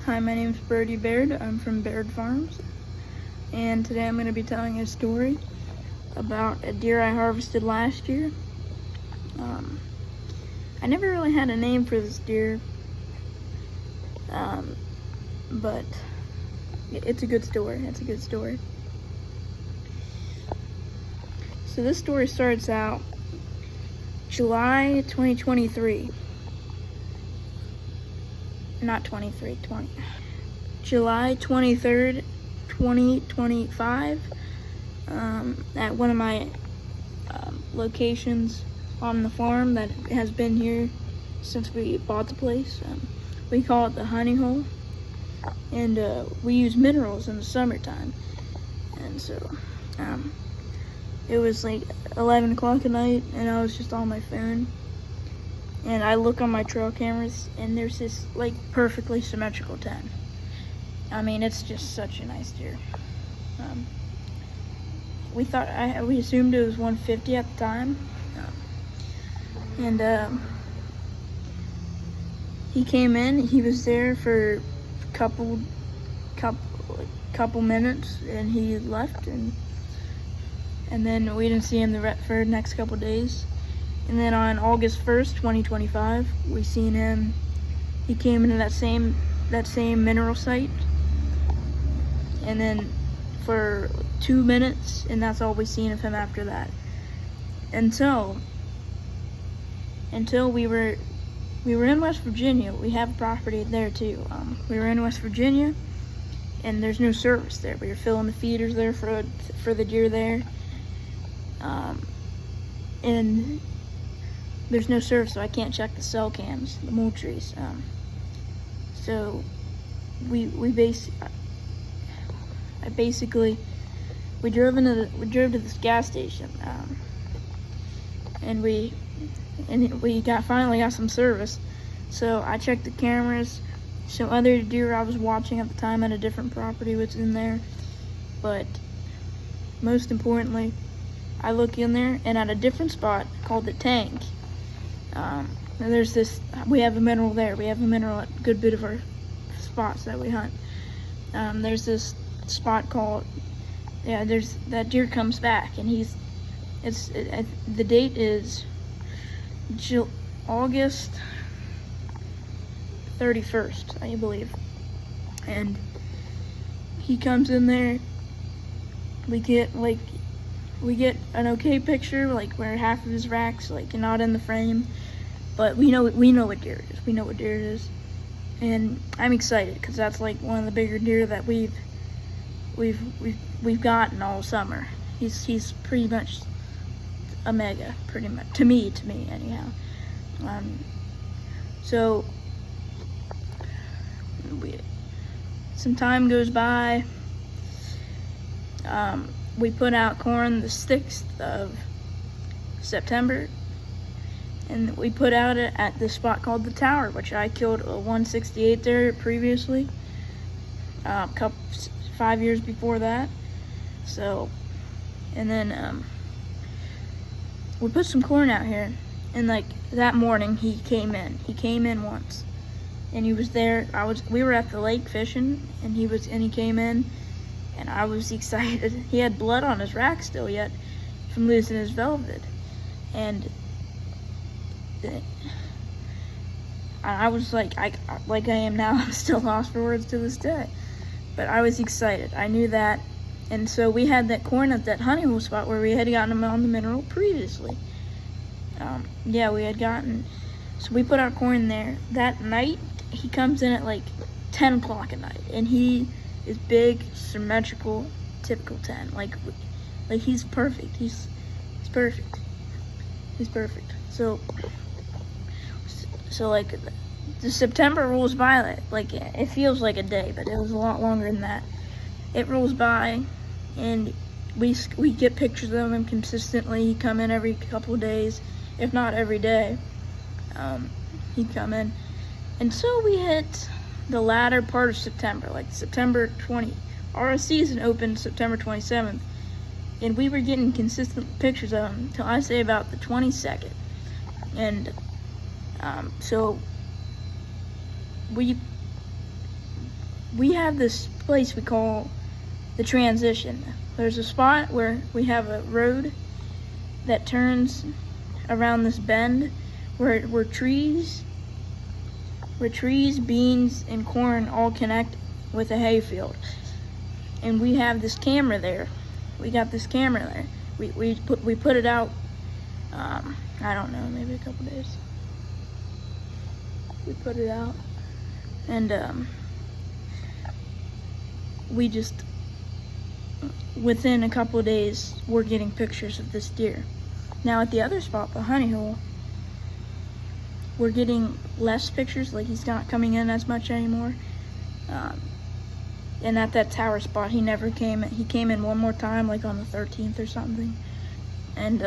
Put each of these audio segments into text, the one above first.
Hi, my name's Birdie Baird. I'm from Baird Farms, and today I'm going to be telling a story about a deer I harvested last year. I never really had a name for this deer, but it's a good story. It's a good story. So this story starts out July 2023. Not 23, 20. July 23rd, 2025, at one of my locations on the farm that has been here since we bought the place. We call it the honey hole, and we use minerals in the summertime. And so it was like 11 o'clock at night, and I was just on my phone, and I look on my trail cameras, and there's this like perfectly symmetrical 10. I mean, it's just such a nice deer. We assumed it was 150 at the time, and he came in. He was there for a couple minutes, and he left, and then we didn't see him for the next couple days. And then on August 1st, 2025, we seen him. He came into that same mineral site, and then for 2 minutes, and that's all we seen of him after that. Until we were in West Virginia. We have property there too. We were in West Virginia, and there's no service there. We were filling the feeders there for the deer there, and there's no service, so I can't check the cell cams, the Moultries. So we drove to this gas station, and we finally got some service. So I checked the cameras. Some other deer I was watching at the time at a different property was in there, but most importantly, I look in there, and at a different spot called the Tank. We have a mineral there. We have a mineral at a good bit of our spots that we hunt. There's this spot called, that deer comes back, and the date is August 31st, I believe. And he comes in there. We get an okay picture, like where half of his rack's like not in the frame, but we know what deer it is. We know what deer it is, and I'm excited because that's like one of the bigger deer that we've gotten all summer. He's pretty much a mega, pretty much to me anyhow. So some time goes by. We put out corn the 6th of September, and we put out it at this spot called the Tower, which I killed a 168 there previously, 5 years before that. So, and then we put some corn out here, and like that morning he came in once, and he was there. We were at the lake fishing, and he came in, and I was excited. He had blood on his rack still yet from losing his velvet, and I was like I am now. I'm still lost for words to this day, but I was excited. I knew that, and so we had that corn at that honey hole spot where we had gotten him on the mineral previously. We had gotten, so we put our corn there. That night, he comes in at like 10 o'clock at night, and he is big, symmetrical, typical 10. Like he's perfect. He's perfect. He's perfect. So like the September rolls by, like it feels like a day, but it was a lot longer than that. It rolls by, and we get pictures of him consistently. He'd come in every couple of days, if not every day. He'd come in, and so we hit the latter part of September, like September 20. Our season opened September 27th, and we were getting consistent pictures of him till I say about the 22nd. And so we have this place we call the transition. There's a spot where we have a road that turns around this bend where trees, beans, and corn all connect with a hayfield. And we have this camera there. We got this camera there. We put it out, I don't know, maybe a couple days. We put it out, and we just, within a couple of days, we're getting pictures of this deer. Now at the other spot, the honey hole, we're getting less pictures, like he's not coming in as much anymore. And at that tower spot, he never came in. He came in one more time, like on the 13th or something. And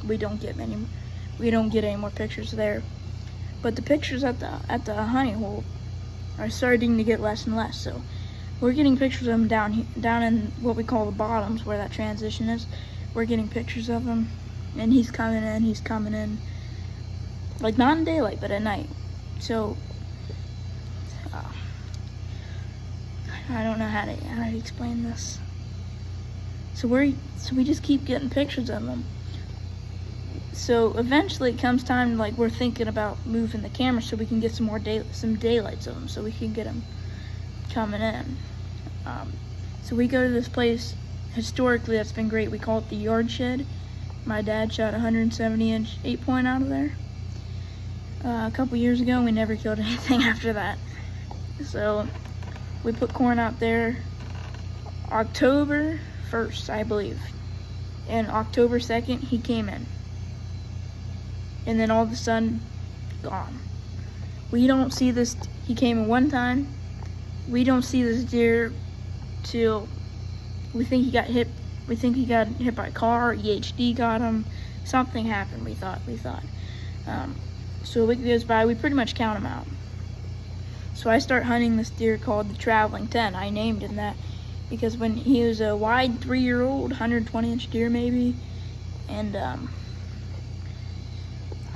we don't get any more pictures there. But the pictures at the honey hole are starting to get less and less. So we're getting pictures of him down in what we call the bottoms, where that transition is. We're getting pictures of him, and he's coming in, like not in daylight, but at night. So I don't know how to explain this. So we just keep getting pictures of them. So eventually it comes time, like we're thinking about moving the camera so we can get some daylights of them, so we can get them coming in. So we go to this place, historically that's been great. We call it the Yard Shed. My dad shot a 170-inch 8-point out of there a couple years ago, and we never killed anything after that. So we put corn out there October 1st, I believe. And October 2nd, he came in. And then all of a sudden, gone. We don't see this, he came in one time. We don't see this deer till we think he got hit by a car, EHD got him, something happened, we thought. So a week goes by, we pretty much count him out. So I start hunting this deer called the Traveling 10. I named him that because when he was a wide 3-year-old, 120-inch deer maybe, and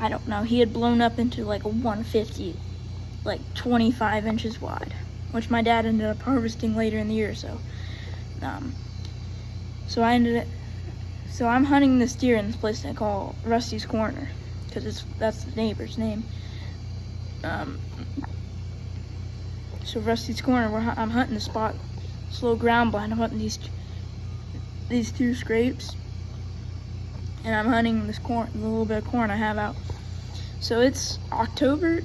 I don't know, he had blown up into like a 150, like 25 inches wide, which my dad ended up harvesting later in the year. So I'm hunting this deer in this place I call Rusty's Corner, because that's the neighbor's name. So Rusty's Corner, I'm hunting the spot, slow ground blind. I'm hunting these 2 scrapes, and I'm hunting this corn, the little bit of corn I have out. So it's October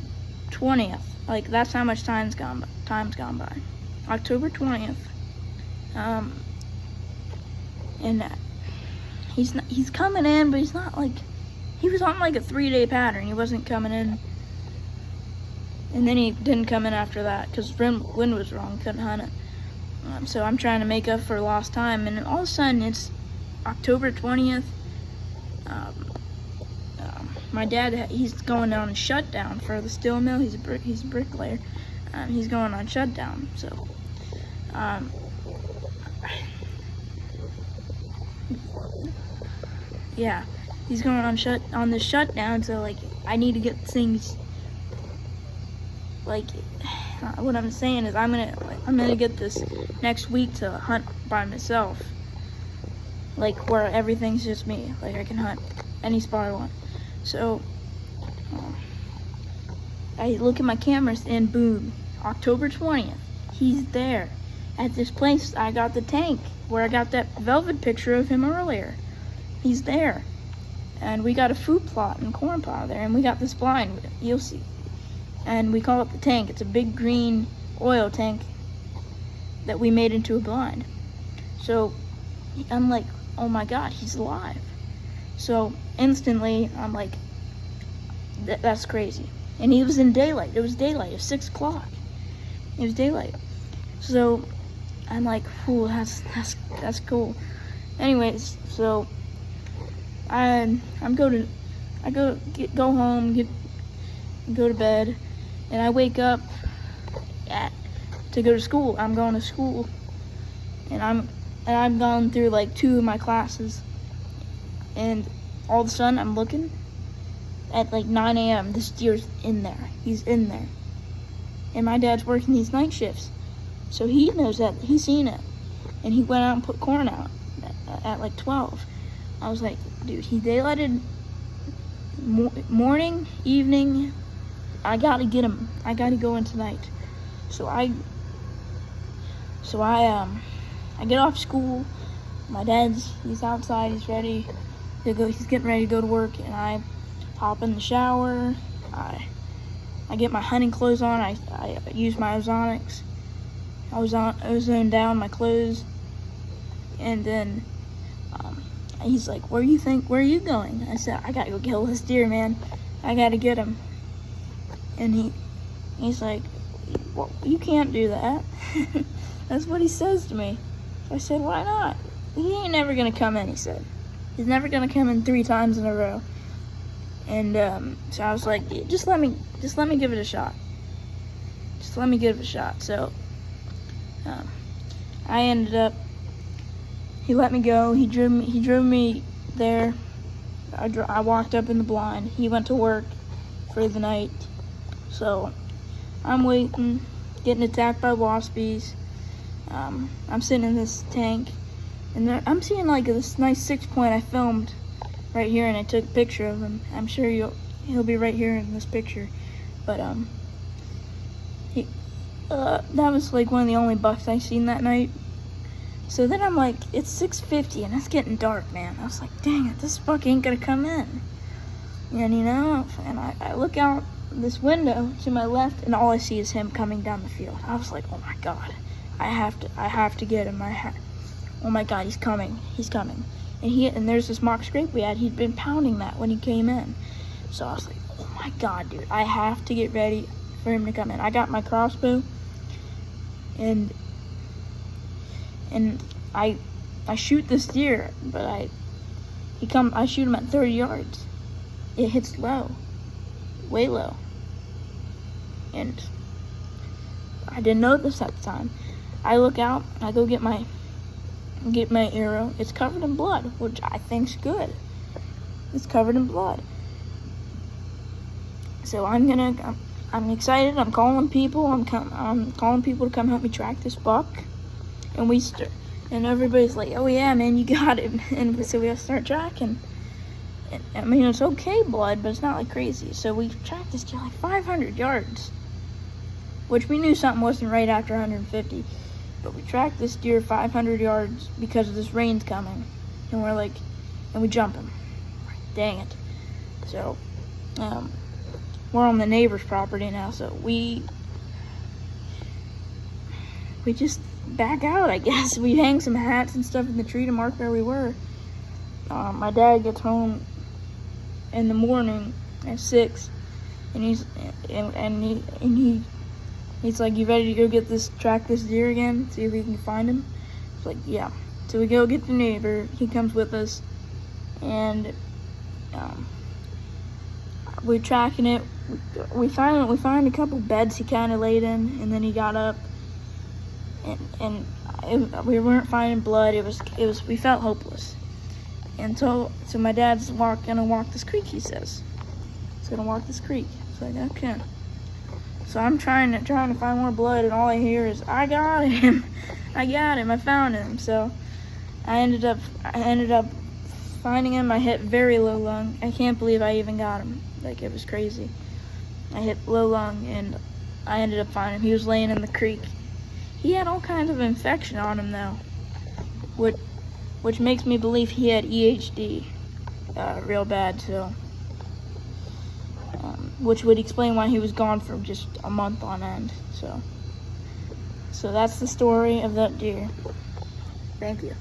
20th. Like, that's how much time's gone by. October 20th. And he's coming in, but he's not like, he was on like a 3-day pattern. He wasn't coming in. And then he didn't come in after that because wind was wrong, couldn't hunt it. So I'm trying to make up for lost time, and all of a sudden it's October 20th. My dad, he's going on shutdown for the steel mill. He's a bricklayer. He's going on shutdown. So yeah, he's going on this shutdown. So like, I need to get things. Like, what I'm saying is I'm gonna get this next week to hunt by myself, like where everything's just me, like I can hunt any spot I want. So I look at my cameras and boom, October 20th, he's there at this place I got the tank where I got that velvet picture of him earlier. He's there, and we got a food plot and corn pile there, and we got this blind, you'll see. And we call it the tank. It's a big green oil tank that we made into a blind. So I'm like, oh my God, he's alive. So instantly I'm like, that's crazy. And he was in daylight. It was daylight. It was 6 o'clock. It was daylight. So I'm like, ooh, that's cool. Anyways, so I go home, go to bed. And I wake up to go to school. I'm going to school, and I'm going through like 2 of my classes, and all of a sudden I'm looking at like 9 a.m. This deer's in there. He's in there, and my dad's working these night shifts, So he knows that, he's seen it. And he went out and put corn out at like 12. I was like, dude, he daylighted morning, evening. I gotta get him. I gotta go in tonight. So I get off school. My he's outside, he's ready to go, he's getting ready to go to work, and I hop in the shower. I get my hunting clothes on. I use my ozonics. Ozone down my clothes, and then he's like, where are you going? I said, I gotta go kill this deer, man. I gotta get him. And he's like, well, you can't do that. That's what he says to me. I said, why not? He ain't never gonna come in, he said. He's never gonna come in 3 times in a row. And so I was like, just let me give it a shot. Just let me give it a shot. So I ended up, he let me go. He drove me there. I walked up in the blind. He went to work for the night. So I'm waiting, getting attacked by waspies. I'm sitting in this tank, and I'm seeing like this nice 6-point I filmed right here, and I took a picture of him. I'm sure he'll be right here in this picture. But that was like one of the only bucks I seen that night. So then I'm like, it's 6:50 and it's getting dark, man. I was like, dang it, this buck ain't gonna come in. And and I look out this window to my left, and all I see is him coming down the field. I was like, oh my God, I have to get him. Oh my God, he's coming. And there's this mock scrape we had. He'd been pounding that when he came in. So I was like, oh my God, dude, I have to get ready for him to come in. I got my crossbow, and I shoot this deer, but I shoot him at 30 yards. It hits low, way low. And I didn't know this at the time. I look out, I go get my arrow. It's covered in blood, which I think's good. It's covered in blood. So I'm excited. I'm calling people. I'm calling people to come help me track this buck. And everybody's like, oh yeah, man, you got it. And so we start tracking. And, I mean, it's okay blood, but it's not like crazy. So we tracked this deer like 500 yards, which we knew something wasn't right after 150. But we tracked this deer 500 yards because of this rain's coming. And we jump him. Dang it. So, we're on the neighbor's property now, so we just back out, I guess. We hang some hats and stuff in the tree to mark where we were. My dad gets home in the morning at 6, and he's like, you ready to go track this deer again, see if we can find him? It's like, yeah. So we go get the neighbor. He comes with us, and we're tracking it. We find a couple beds he kind of laid in, and then he got up, and we weren't finding blood. We felt hopeless. And so my dad's gonna walk this creek, he says. He's gonna walk this creek. It's like, okay. So I'm trying to find more blood, and all I hear is, I got him. I found him. So I ended up finding him. I hit very low lung. I can't believe I even got him. Like, it was crazy. I hit low lung, and I ended up finding him. He was laying in the creek. He had all kinds of infection on him, though, which makes me believe he had EHD real bad, so which would explain why he was gone for just a month on end. So that's the story of that deer. Thank you.